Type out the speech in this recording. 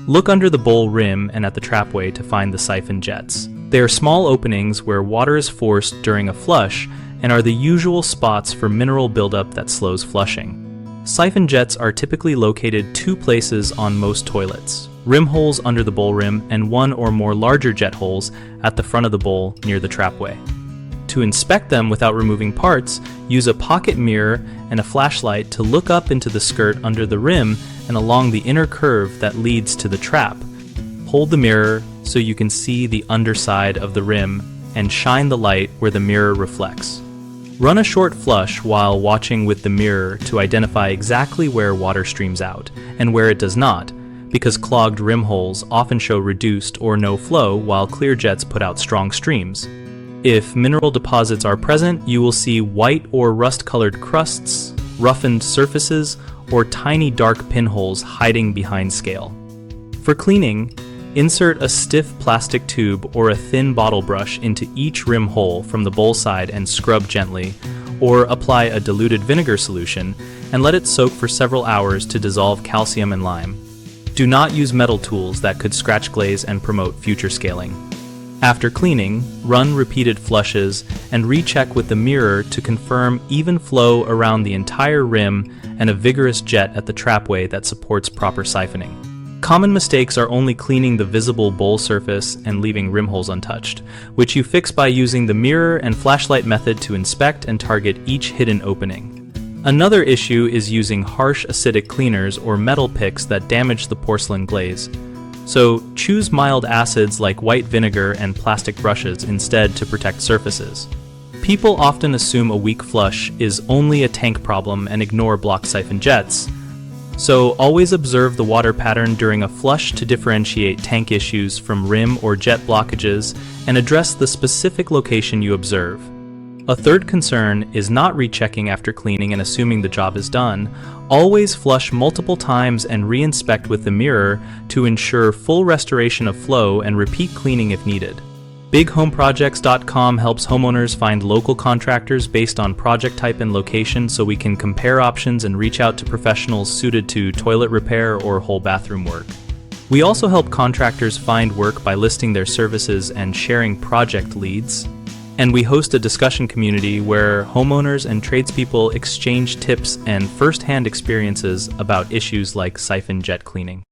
Look under the bowl rim and at the trapway to find the siphon jets. They are small openings where water is forced during a flush and are the usual spots for mineral buildup that slows flushing. Siphon jets are typically located 2 places on most toilets: rim holes under the bowl rim and 1 or more larger jet holes at the front of the bowl near the trapway. To inspect them without removing parts, use a pocket mirror and a flashlight to look up into the skirt under the rim and along the inner curve that leads to the trap. Hold the mirror so you can see the underside of the rim and shine the light where the mirror reflects. Run a short flush while watching with the mirror to identify exactly where water streams out and where it does not, because clogged rim holes often show reduced or no flow while clear jets put out strong streams. If mineral deposits are present, you will see white or rust-colored crusts, roughened surfaces, or tiny dark pinholes hiding behind scale. For cleaning, insert a stiff plastic tube or a thin bottle brush into each rim hole from the bowl side and scrub gently, or apply a diluted vinegar solution and let it soak for several hours to dissolve calcium and lime. Do not use metal tools that could scratch glaze and promote future scaling. After cleaning, run repeated flushes and recheck with the mirror to confirm even flow around the entire rim and a vigorous jet at the trapway that supports proper siphoning. Common mistakes are only cleaning the visible bowl surface and leaving rim holes untouched, which you fix by using the mirror and flashlight method to inspect and target each hidden opening. Another issue is using harsh acidic cleaners or metal picks that damage the porcelain glaze. So choose mild acids like white vinegar and plastic brushes instead to protect surfaces. People often assume a weak flush is only a tank problem and ignore blocked siphon jets. So always observe the water pattern during a flush to differentiate tank issues from rim or jet blockages and address the specific location you observe. A third concern is not rechecking after cleaning and assuming the job is done. Always flush multiple times and reinspect with the mirror to ensure full restoration of flow and repeat cleaning if needed. BigHomeProjects.com helps homeowners find local contractors based on project type and location so we can compare options and reach out to professionals suited to toilet repair or whole bathroom work. We also help contractors find work by listing their services and sharing project leads. And we host a discussion community where homeowners and tradespeople exchange tips and first-hand experiences about issues like siphon jet cleaning.